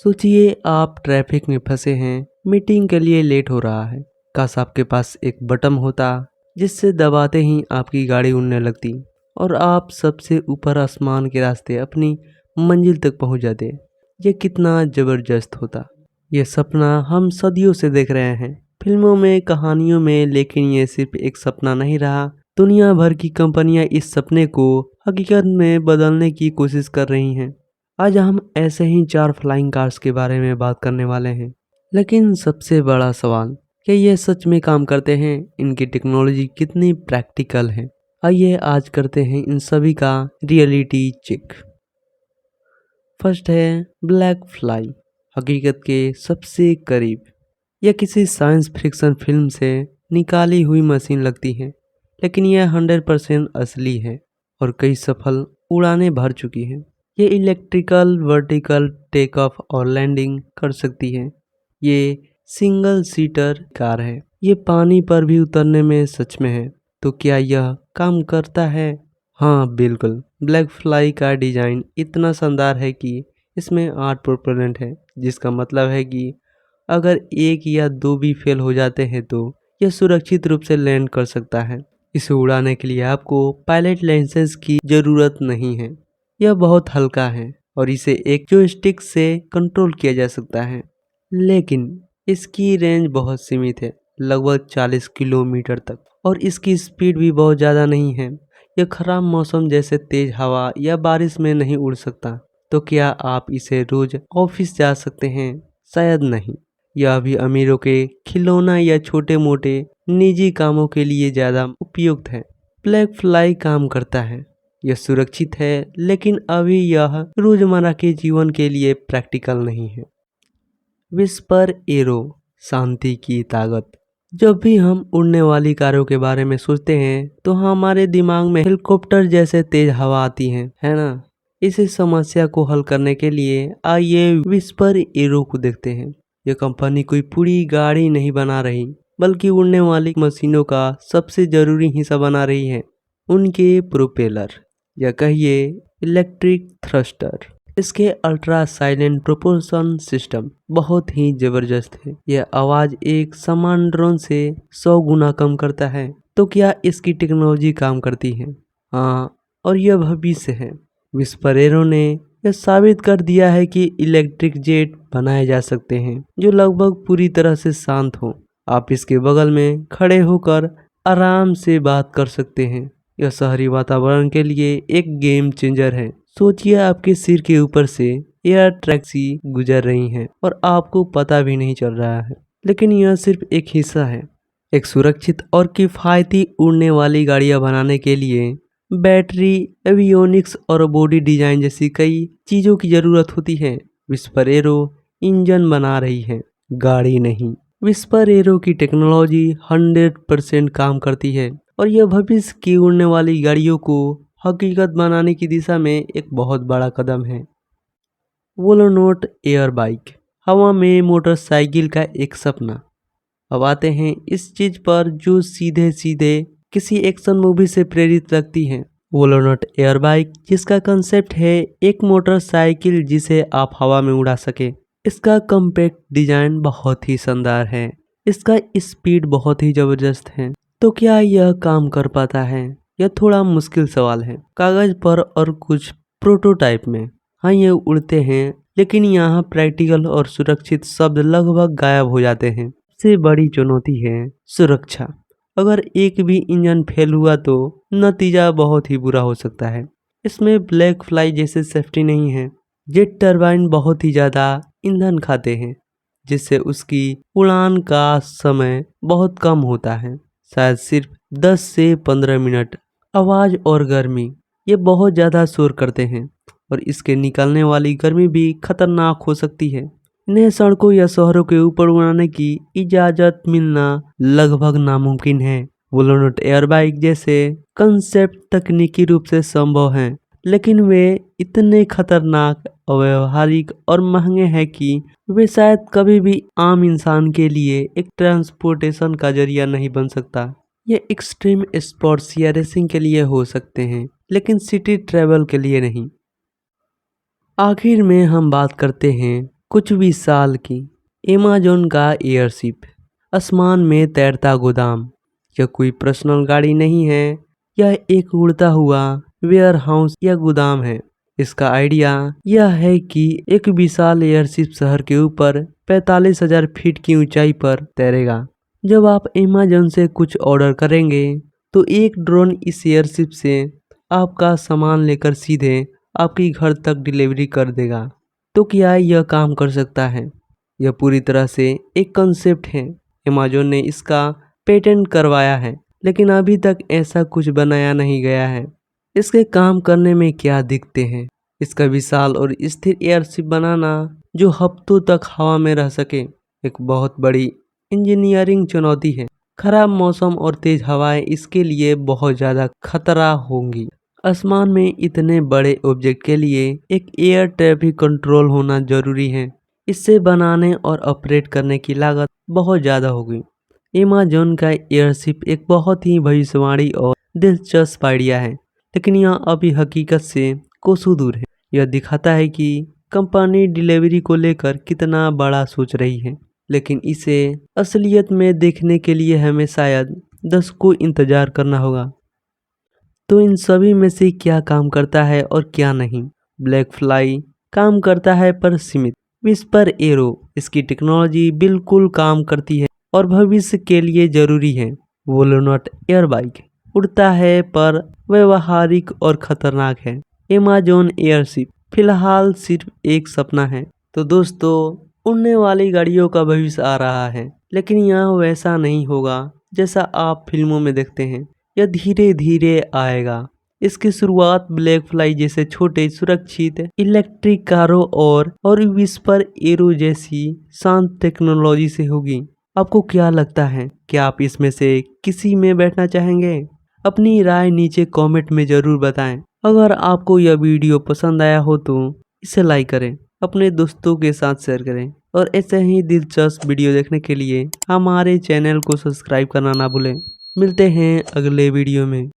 सोचिए आप ट्रैफिक में फंसे हैं, मीटिंग के लिए लेट हो रहा है। काश आपके पास एक बटन होता जिससे दबाते ही आपकी गाड़ी उड़ने लगती और आप सबसे ऊपर आसमान के रास्ते अपनी मंजिल तक पहुंच जाते। ये कितना जबरदस्त होता। ये सपना हम सदियों से देख रहे हैं, फिल्मों में, कहानियों में, लेकिन ये सिर्फ एक सपना नहीं रहा। दुनिया भर की कंपनियां इस सपने को हकीकत में बदलने की कोशिश कर रही हैं। आज हम ऐसे ही 4 फ्लाइंग कार्स के बारे में बात करने वाले हैं। लेकिन सबसे बड़ा सवाल, क्या ये सच में काम करते हैं? इनकी टेक्नोलॉजी कितनी प्रैक्टिकल है? आइए आज करते हैं इन सभी का रियलिटी चेक। फर्स्ट है ब्लैक फ्लाई, हकीकत के सबसे करीब। यह किसी साइंस फिक्शन फिल्म से निकाली हुई मशीन लगती है, लेकिन यह 100% असली है और कई सफल उड़ानें भर चुकी है। ये इलेक्ट्रिकल वर्टिकल टेक ऑफ और लैंडिंग कर सकती है। ये सिंगल सीटर कार है। ये पानी पर भी उतरने में सच में है। तो क्या यह काम करता है? हाँ बिल्कुल। ब्लैक फ्लाई का डिजाइन इतना शानदार है कि इसमें 8 प्रोपेलेंट है, जिसका मतलब है कि अगर एक या दो भी फेल हो जाते हैं तो यह सुरक्षित रूप से लैंड कर सकता है। इसे उड़ाने के लिए आपको पायलट लाइसेंस की जरूरत नहीं है। यह बहुत हल्का है और इसे एक जोयस्टिक से कंट्रोल किया जा सकता है, लेकिन इसकी रेंज बहुत सीमित है, लगभग 40 किलोमीटर तक, और इसकी स्पीड भी बहुत ज़्यादा नहीं है। यह खराब मौसम जैसे तेज हवा या बारिश में नहीं उड़ सकता। तो क्या आप इसे रोज ऑफिस जा सकते हैं? शायद नहीं। यह अभी अमीरों के खिलौना या छोटे मोटे निजी कामों के लिए ज़्यादा उपयुक्त है। ब्लैक फ्लाई काम करता है, यह सुरक्षित है, लेकिन अभी यह रोजमर्रा के जीवन के लिए प्रैक्टिकल नहीं है। विस्पर एरो, शांति की ताकत। जब भी हम उड़ने वाली कारों के बारे में सोचते हैं तो हमारे दिमाग में हेलीकॉप्टर जैसे तेज हवा आती है ना? इस समस्या को हल करने के लिए आइए विस्पर एरो को देखते हैं। यह कंपनी कोई पूरी गाड़ी नहीं बना रही, बल्कि उड़ने वाली मशीनों का सबसे जरूरी हिस्सा बना रही है, उनके प्रोपेलर या कहिए इलेक्ट्रिक थ्रस्टर। इसके अल्ट्रा साइलेंट प्रोपल्शन सिस्टम बहुत ही जबरदस्त है। यह आवाज एक सामान्य ड्रोन से 100 गुना कम करता है। तो क्या इसकी टेक्नोलॉजी काम करती है? हाँ, और यह भविष्य है। विस्परेरो ने यह साबित कर दिया है कि इलेक्ट्रिक जेट बनाए जा सकते हैं जो लगभग पूरी तरह से शांत हो। आप इसके बगल में खड़े होकर आराम से बात कर सकते हैं। यह शहरी वातावरण के लिए एक गेम चेंजर है। सोचिए आपके सिर के ऊपर से एयर टैक्सी गुजर रही हैं और आपको पता भी नहीं चल रहा है। लेकिन यह सिर्फ एक हिस्सा है। एक सुरक्षित और किफायती उड़ने वाली गाड़ियां बनाने के लिए बैटरी, एवियोनिक्स और बॉडी डिजाइन जैसी कई चीजों की जरूरत होती है। विस्पर एरो इंजन बना रही है, गाड़ी नहीं। विस्पर एरो की टेक्नोलॉजी 100% काम करती है और यह भविष्य की उड़ने वाली गाड़ियों को हकीकत बनाने की दिशा में एक बहुत बड़ा कदम है। वोलोनोट एयर बाइक, हवा में मोटरसाइकिल का एक सपना। अब आते हैं इस चीज पर जो सीधे सीधे किसी एक्शन मूवी से प्रेरित लगती है। वोलोनट एयर बाइक, जिसका कंसेप्ट है एक मोटरसाइकिल जिसे आप हवा में उड़ा सके। इसका कॉम्पैक्ट डिजाइन बहुत ही शानदार है। इसका स्पीड बहुत ही जबरदस्त है। तो क्या यह काम कर पाता है? यह थोड़ा मुश्किल सवाल है। कागज पर और कुछ प्रोटोटाइप में हाँ ये उड़ते हैं, लेकिन यहाँ प्रैक्टिकल और सुरक्षित शब्द लगभग गायब हो जाते हैं। सबसे बड़ी चुनौती है सुरक्षा। अगर एक भी इंजन फेल हुआ तो नतीजा बहुत ही बुरा हो सकता है। इसमें ब्लैक फ्लाई जैसे सेफ्टी नहीं है। जेट टरबाइन बहुत ही ज़्यादा ईंधन खाते हैं, जिससे उसकी उड़ान का समय बहुत कम होता है, शायद सिर्फ 10 से 15 मिनट। आवाज़ और गर्मी, ये बहुत ज़्यादा शोर करते हैं और इसके निकलने वाली गर्मी भी खतरनाक हो सकती है। इन्हें सड़कों या शहरों के ऊपर उड़ाने की इजाज़त मिलना लगभग नामुमकिन है। वोलोनट एयर बाइक जैसे कंसेप्ट तकनीकी रूप से संभव हैं, लेकिन वे इतने खतरनाक, अव्यावहारिक और महंगे हैं कि वे शायद कभी भी आम इंसान के लिए एक ट्रांसपोर्टेशन का जरिया नहीं बन सकता। ये एक्सट्रीम स्पोर्ट्स या रेसिंग के लिए हो सकते हैं, लेकिन सिटी ट्रैवल के लिए नहीं। आखिर में हम बात करते हैं कुछ भी साल की अमेज़न का एयरशिप, आसमान में तैरता गोदाम। यह कोई पर्सनल गाड़ी नहीं है, यह एक उड़ता हुआ वेयर हाउस या गोदाम है। इसका आइडिया यह है कि एक विशाल एयरशिप शहर के ऊपर 45,000 फीट की ऊंचाई पर तैरेगा। जब आप अमेज़न से कुछ ऑर्डर करेंगे तो एक ड्रोन इस एयरशिप से आपका सामान लेकर सीधे आपके घर तक डिलीवरी कर देगा। तो क्या यह काम कर सकता है? यह पूरी तरह से एक कंसेप्ट है। अमेज़न ने इसका पेटेंट करवाया है, लेकिन अभी तक ऐसा कुछ बनाया नहीं गया है। इसके काम करने में क्या दिक्कतें हैं? इसका विशाल और स्थिर एयरशिप बनाना जो हफ्तों तक हवा में रह सके, एक बहुत बड़ी इंजीनियरिंग चुनौती है। खराब मौसम और तेज हवाएं इसके लिए बहुत ज़्यादा खतरा होंगी। आसमान में इतने बड़े ऑब्जेक्ट के लिए एक एयर ट्रैफिक कंट्रोल होना जरूरी है। इसे बनाने और ऑपरेट करने की लागत बहुत ज़्यादा होगी। अमेज़न का एयरशिप एक बहुत ही भविष्यवाणी और दिलचस्प आइडिया है, लेकिन यह अभी हकीकत से कोसों दूर है। यह दिखाता है कि कंपनी डिलीवरी को लेकर कितना बड़ा सोच रही है, लेकिन इसे असलियत में देखने के लिए हमें शायद दशकों इंतजार करना होगा। तो इन सभी में से क्या काम करता है और क्या नहीं? ब्लैक फ्लाई काम करता है पर सीमित। विस्पर एरो इसकी टेक्नोलॉजी बिल्कुल काम करती है और भविष्य के लिए जरूरी है। वोलोनट एयर बाइक उड़ता है पर व्यवहारिक और खतरनाक है। अमेज़न एयरशिप फिलहाल सिर्फ एक सपना है। तो दोस्तों, उड़ने वाली गाड़ियों का भविष्य आ रहा है, लेकिन यह वैसा नहीं होगा जैसा आप फिल्मों में देखते हैं। यह धीरे धीरे आएगा। इसकी शुरुआत ब्लैक फ्लाई जैसे छोटे सुरक्षित इलेक्ट्रिक कारों और विस्पर एरो जैसी शांत टेक्नोलॉजी से होगी। आपको क्या लगता है? क्या आप इसमें से किसी में बैठना चाहेंगे? अपनी राय नीचे कमेंट में जरूर बताएं। अगर आपको यह वीडियो पसंद आया हो तो इसे लाइक करें, अपने दोस्तों के साथ शेयर करें और ऐसे ही दिलचस्प वीडियो देखने के लिए हमारे चैनल को सब्सक्राइब करना ना भूलें। मिलते हैं अगले वीडियो में।